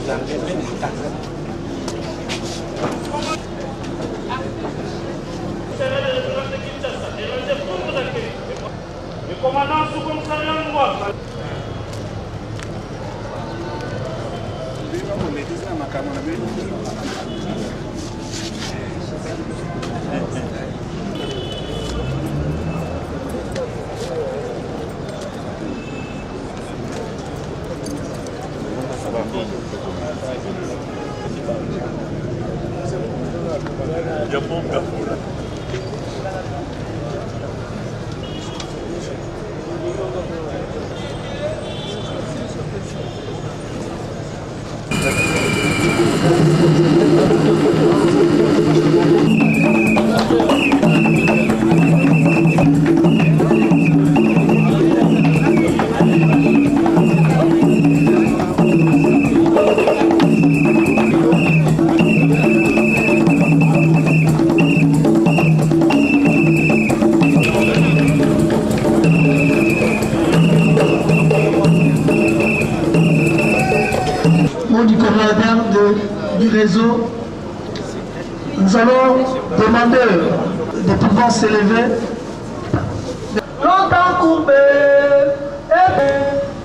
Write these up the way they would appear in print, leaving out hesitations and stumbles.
Le commandant sous-commissariat noir. Du commandant du réseau, nous allons demander de pouvoir s'élever. Longtemps courbé,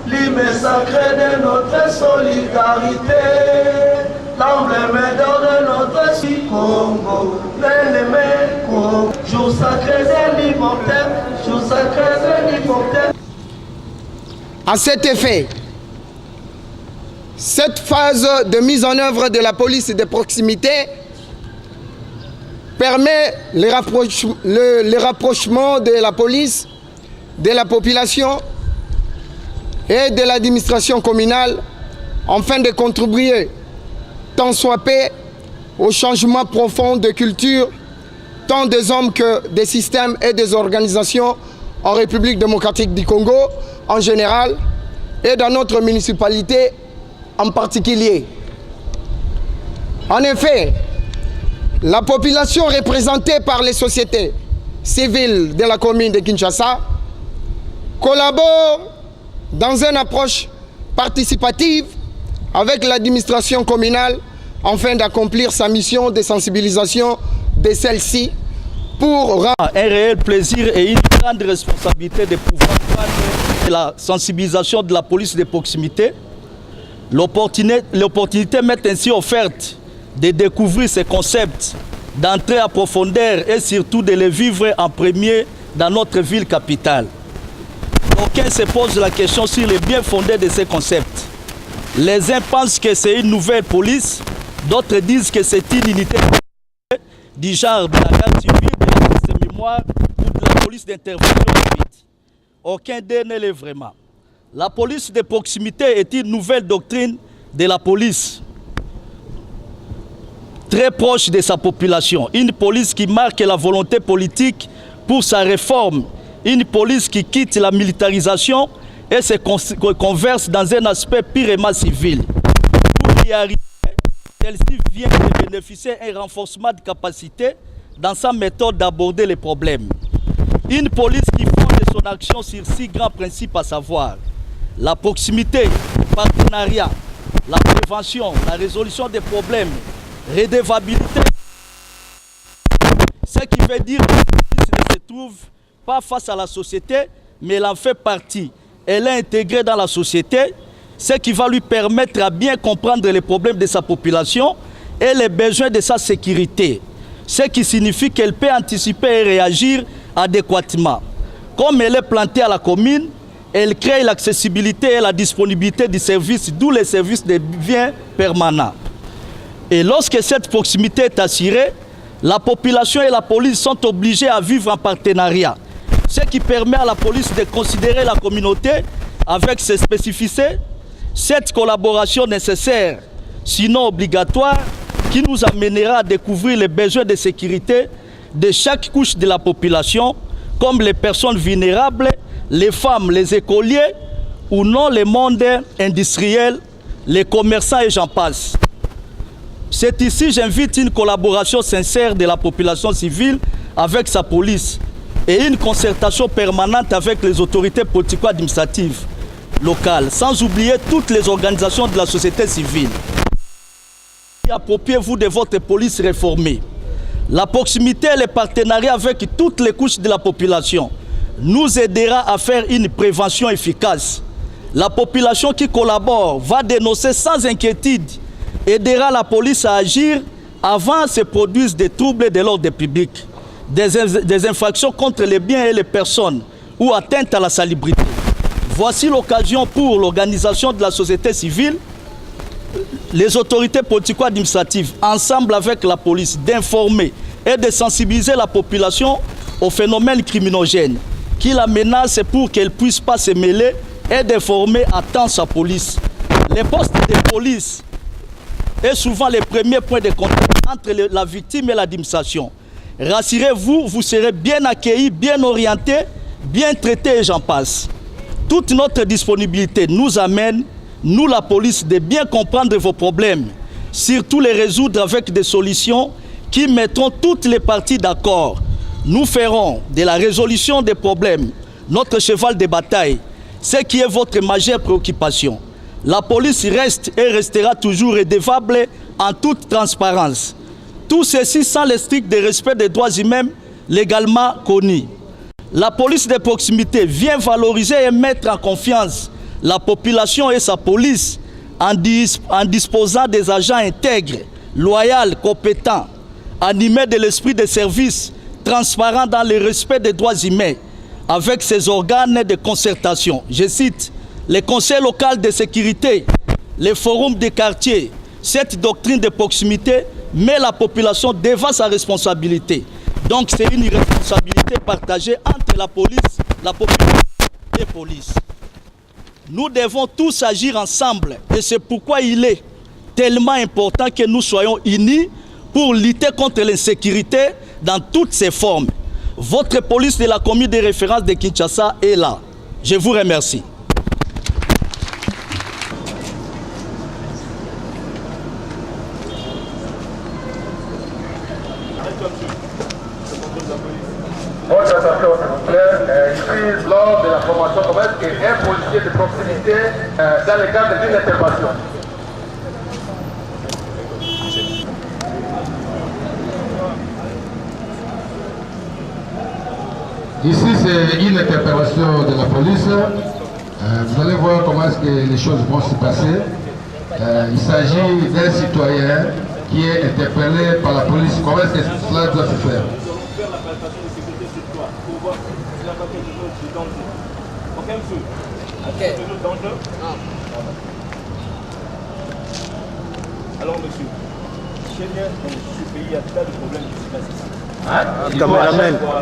l'hymne sacré de notre solidarité, l'emblème d'or de notre Congo, l'ennemi Congo, jour sacré de l'immortel, jour sacré de l'immortel. À cet effet, cette phase de mise en œuvre de la police de proximité permet le rapprochement de la police, de la population et de l'administration communale afin de contribuer tant soit peu au changement profond de culture tant des hommes que des systèmes et des organisations en République démocratique du Congo en général et dans notre municipalité en particulier. En effet, la population représentée par les sociétés civiles de la commune de Kinshasa collabore dans une approche participative avec l'administration communale afin d'accomplir sa mission de sensibilisation de celle-ci pour rendre un réel plaisir et une grande responsabilité de pouvoir prendre la sensibilisation de la police de proximité. L'opportunité m'est ainsi offerte de découvrir ces concepts, d'entrer en profondeur et surtout de les vivre en premier dans notre ville capitale. Aucun se pose la question sur le bien fondé de ces concepts. Les uns pensent que c'est une nouvelle police, d'autres disent que c'est une unité du genre de la garde civile, de la police de mémoire ou de la police d'intervention rapide. Aucun d'eux ne l'est vraiment. La police de proximité est une nouvelle doctrine de la police, très proche de sa population. Une police qui marque la volonté politique pour sa réforme. Une police qui quitte la militarisation et se converse dans un aspect purement civil. Pour y arriver, celle-ci vient de bénéficier d'un renforcement de capacité dans sa méthode d'aborder les problèmes. Une police qui fonde son action sur 6 grands principes, à savoir la proximité, le partenariat, la prévention, la résolution des problèmes, redevabilité. Ce qui veut dire que la police ne se trouve pas face à la société, mais elle en fait partie. Elle est intégrée dans la société, ce qui va lui permettre à bien comprendre les problèmes de sa population et les besoins de sa sécurité. Ce qui signifie qu'elle peut anticiper et réagir adéquatement. Comme elle est plantée à la commune, elle crée l'accessibilité et la disponibilité du service, d'où les services deviennent permanents. Et lorsque cette proximité est assurée, la population et la police sont obligées à vivre en partenariat. Ce qui permet à la police de considérer la communauté avec ses spécificités. Cette collaboration nécessaire, sinon obligatoire, qui nous amènera à découvrir les besoins de sécurité de chaque couche de la population, comme les personnes vulnérables, les femmes, les écoliers, ou non les mondes industriels, les commerçants et j'en passe. C'est ici j'invite une collaboration sincère de la population civile avec sa police et une concertation permanente avec les autorités politico-administratives locales, sans oublier toutes les organisations de la société civile. appropriez-vous de votre police réformée. La proximité et les partenariats avec toutes les couches de la population nous aidera à faire une prévention efficace. La population qui collabore va dénoncer sans inquiétude, aidera la police à agir avant que se produisent des troubles de l'ordre public, des infractions contre les biens et les personnes ou atteintes à la salubrité. Voici l'occasion pour l'organisation de la société civile, les autorités politico-administratives, ensemble avec la police, d'informer et de sensibiliser la population aux phénomènes criminogènes qui la menacent pour qu'elle ne puisse pas se mêler et d'informer à temps sa police. Les postes de police est souvent le premier point de contact entre la victime et l'administration. Rassurez-vous, vous serez bien accueillis, bien orientés, bien traités et j'en passe. Toute notre disponibilité nous amène, nous la police, de bien comprendre vos problèmes, surtout les résoudre avec des solutions qui mettront toutes les parties d'accord. Nous ferons de la résolution des problèmes notre cheval de bataille, ce qui est votre majeure préoccupation. La police reste et restera toujours redevable en toute transparence. Tout ceci sans le strict respect des droits humains légalement connus. La police de proximité vient valoriser et mettre en confiance la population et sa police en disposant des agents intègres, loyaux, compétents, animés de l'esprit de service, transparents dans le respect des droits humains, avec ses organes de concertation. Je cite, les conseils locaux de sécurité, les forums de quartier. Cette doctrine de proximité met la population devant sa responsabilité. Donc c'est une responsabilité partagée entre la population et la police. Nous devons tous agir ensemble et c'est pourquoi il est tellement important que nous soyons unis pour lutter contre l'insécurité dans toutes ses formes. Votre police de la commune de référence de Kinshasa est là. Je vous remercie. Votre attention, s'il vous plaît. Ici, lors de la formation, comment est-ce qu'un policier de proximité, dans le cadre d'une intervention. Ici, c'est une interpellation de la police. Vous allez voir comment est-ce que les choses vont se passer. Il s'agit d'un citoyen qui est interpellé par la police. Comment est-ce que cela doit se faire? Alors, monsieur, chez bien dans ce pays, il y a tas de problèmes qui se passent. Il faut à chaque fois,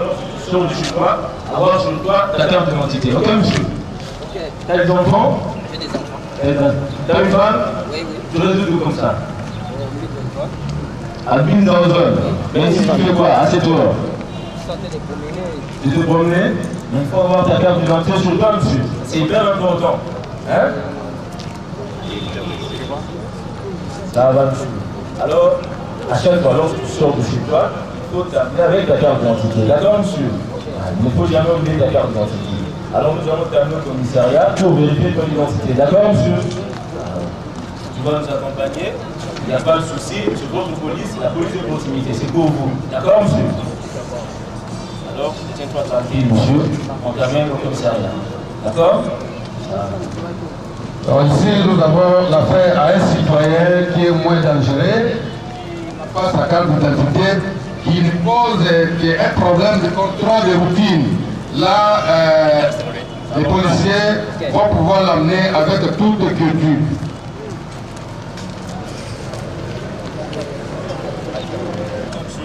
sur le choix, avoir sur le toit ta carte d'identité. Ok, monsieur? T'as des enfants? J'ai des enfants. T'as une femme? Oui, oui. Tu résous tout comme ça? Habite dans la zone. Mais ici, tu fais quoi? Assieds-toi. Tu te promener? Il faut avoir ta carte d'identité sur toi, monsieur. C'est hyper important. Hein? Ça va, monsieur. Alors, à chaque fois, lorsque tu sors de chez toi, il faut t'amener avec ta carte d'identité. D'accord, monsieur? Il ne faut jamais oublier ta carte d'identité. Alors, nous allons t'amener au commissariat pour vérifier ton identité. D'accord, monsieur? Tu vas nous accompagner. Il n'y a pas de souci. C'est votre police, la police de proximité. C'est pour vous. D'accord, monsieur? Alors, tiens-toi tranquille, monsieur. On t'amène au commissariat. D'accord? Alors ici, nous avons l'affaire à un citoyen qui est moins dangereux, qui n'a pas sa carte d'identité, qui nous pose un problème de contrôle de routine. Là, les policiers vont pouvoir l'amener avec toute quiétude.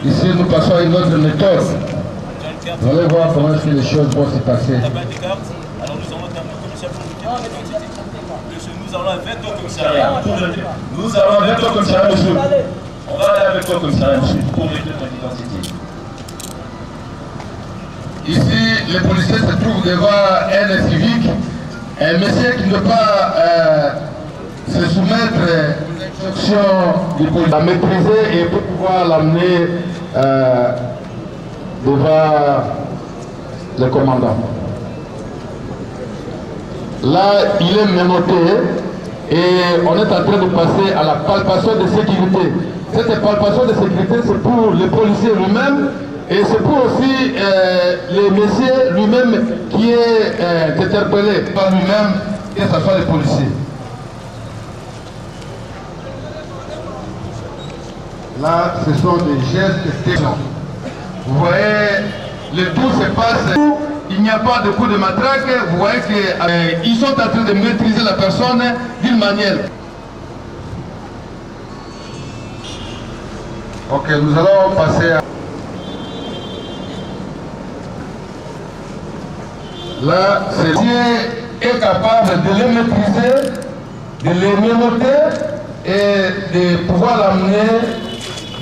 Ici, nous passons à une autre méthode. Vous allez voir comment est-ce que les choses vont se passer. Alors nous allons terminer au commissariat pour nous allons avec toi au commissariat. Nous allons avec toi au commissariat, monsieur. On va aller avec toi au commissariat, monsieur, pour vérifier ton identité. Ici, les policiers se trouvent devant un civique, un monsieur qui ne peut pas se soumettre aux instructions du policier, la maîtriser et pour pouvoir l'amener devant le commandant. Là, il est menotté et on est en train de passer à la palpation de sécurité. Cette palpation de sécurité, c'est pour le policier lui-même et c'est pour aussi le monsieur lui-même qui est interpellé par lui-même, que ce soit les policiers. Là, ce sont des gestes techniques. Vous voyez, le tout se passe, il n'y a pas de coup de matraque. Vous voyez qu'ils sont en train de maîtriser la personne d'une manière. Ok, nous allons passer à... Là, celui est capable de les maîtriser, de les mémoter et de pouvoir l'amener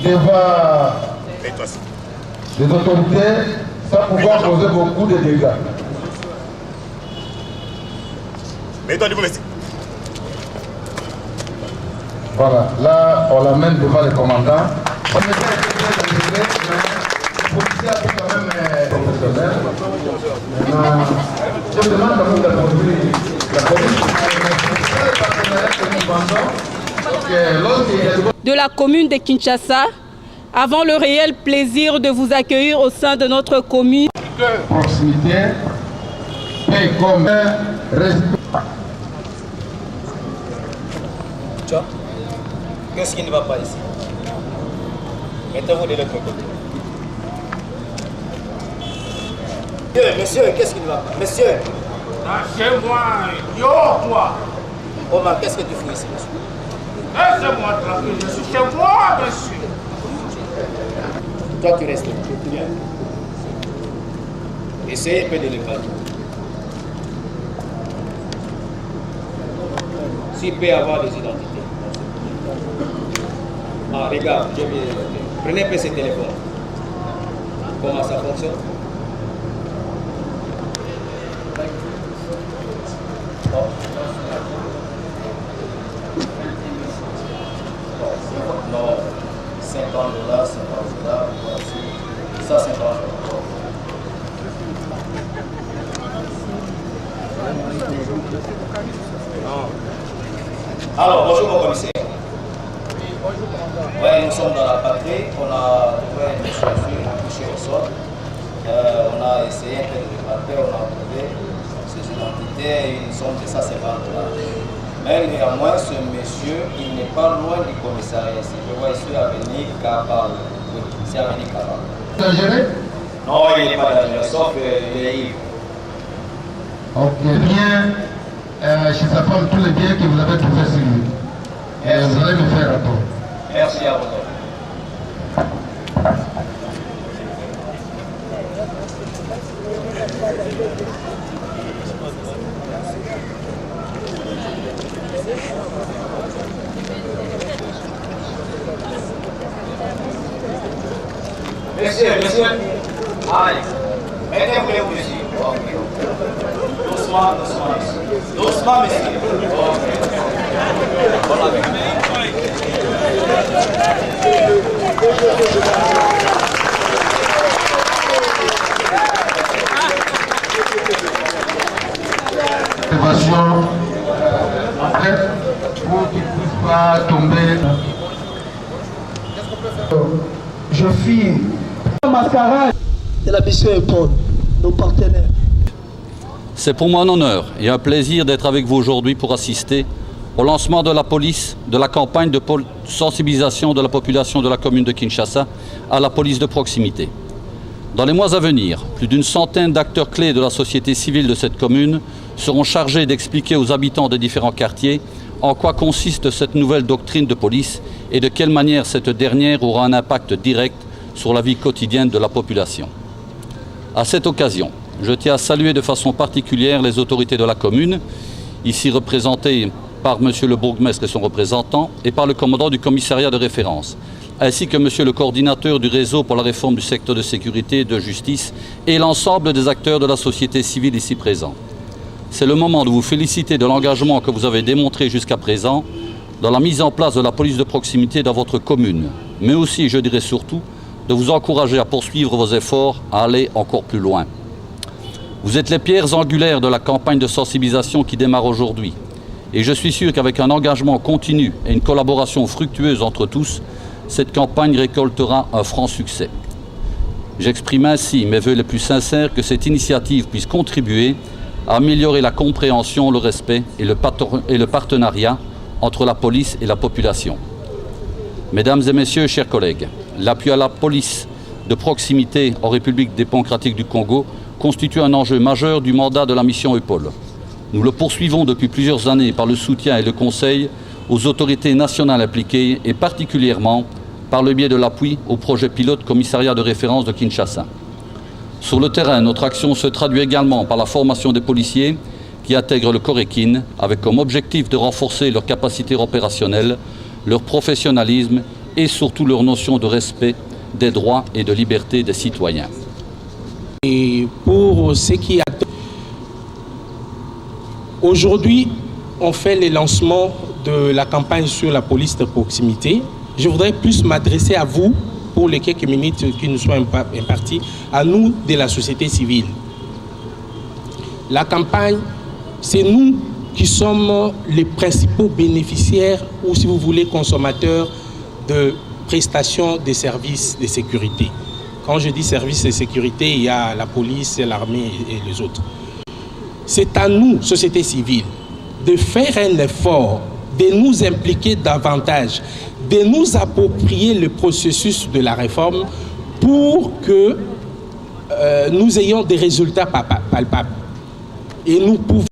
devant les autorités sans pouvoir causer beaucoup de dégâts. Voilà, là on l'amène devant le commandant. On est très le policier a quand même professionnel. Je demande quand même d'approcher la police. De la commune de Kinshasa, avons le réel plaisir de vous accueillir au sein de notre commune. Proximité, paix comme respect. Qu'est-ce qui ne va pas ici? Mettez-vous de l'autre côté. Monsieur, qu'est-ce qui ne va pas? Monsieur. Lâchez-moi, yo, toi. Omar, qu'est-ce que tu fais ici, monsieur? Laissez-moi tranquille, je suis chez moi, monsieur. Toi, tu restes. Essayez un peu de le calmer. S'il peut y avoir des identités. Ah, regarde, prenez un peu ce téléphone. Comment ça fonctionne? Non, 50 $, 50 $, ça 50 $. Alors, bonjour mon commissaire. Oui, nous sommes dans la patrie, on a trouvé une couché au sol. On a essayé un peu de repartir, on a trouvé ces identités et une somme de 150 $. Mais néanmoins, ce monsieur, il n'est pas loin du commissariat ici. Je vois ici Avenue Kabal. Oui, c'est Avenue Kabal. Dangereux? Non, il n'est pas dangereux, sauf il est ivre. Ok, bien, chez sa femme, tous les biens que vous avez trouvés sur lui. Et vous allez me faire rapport. Merci à vous. Monsieur, allez, mettez-vous ici. Doucement, doucement ici. Doucement, monsieur. Voilà. Observation pour qu'il ne puisse pas tomber. Je filme. Mascarade de la mission Épaule, nos partenaires. C'est pour moi un honneur et un plaisir d'être avec vous aujourd'hui pour assister au lancement de la police, de la campagne de sensibilisation de la population de la commune de Kinshasa à la police de proximité. Dans les mois à venir, plus d'une centaine d'acteurs clés de la société civile de cette commune seront chargés d'expliquer aux habitants des différents quartiers en quoi consiste cette nouvelle doctrine de police et de quelle manière cette dernière aura un impact direct sur la vie quotidienne de la population. À cette occasion, je tiens à saluer de façon particulière les autorités de la commune, ici représentées par M. le bourgmestre et son représentant, et par le commandant du commissariat de référence, ainsi que M. le coordinateur du réseau pour la réforme du secteur de sécurité et de justice, et l'ensemble des acteurs de la société civile ici présents. C'est le moment de vous féliciter de l'engagement que vous avez démontré jusqu'à présent dans la mise en place de la police de proximité dans votre commune, mais aussi, je dirais surtout, de vous encourager à poursuivre vos efforts, à aller encore plus loin. Vous êtes les pierres angulaires de la campagne de sensibilisation qui démarre aujourd'hui. Et je suis sûr qu'avec un engagement continu et une collaboration fructueuse entre tous, cette campagne récoltera un franc succès. J'exprime ainsi mes vœux les plus sincères que cette initiative puisse contribuer à améliorer la compréhension, le respect et le partenariat entre la police et la population. Mesdames et messieurs, chers collègues, l'appui à la police de proximité en République démocratique du Congo constitue un enjeu majeur du mandat de la mission EPOL. Nous le poursuivons depuis plusieurs années par le soutien et le conseil aux autorités nationales impliquées et particulièrement par le biais de l'appui au projet pilote commissariat de référence de Kinshasa. Sur le terrain, notre action se traduit également par la formation des policiers qui intègrent le Corékin avec comme objectif de renforcer leurs capacités opérationnelles, leur professionnalisme et surtout leur notion de respect des droits et de liberté des citoyens. Et pour ce qui a... Aujourd'hui, on fait le lancement de la campagne sur la police de proximité. Je voudrais plus m'adresser à vous pour les quelques minutes qui nous sont imparties, à nous de la société civile. La campagne, c'est nous qui sommes les principaux bénéficiaires ou, si vous voulez, consommateurs de prestations des services de sécurité. Quand je dis services de sécurité, il y a la police, l'armée et les autres. C'est à nous, société civile, de faire un effort, de nous impliquer davantage, de nous approprier le processus de la réforme pour que nous ayons des résultats palpables. Et nous pouvons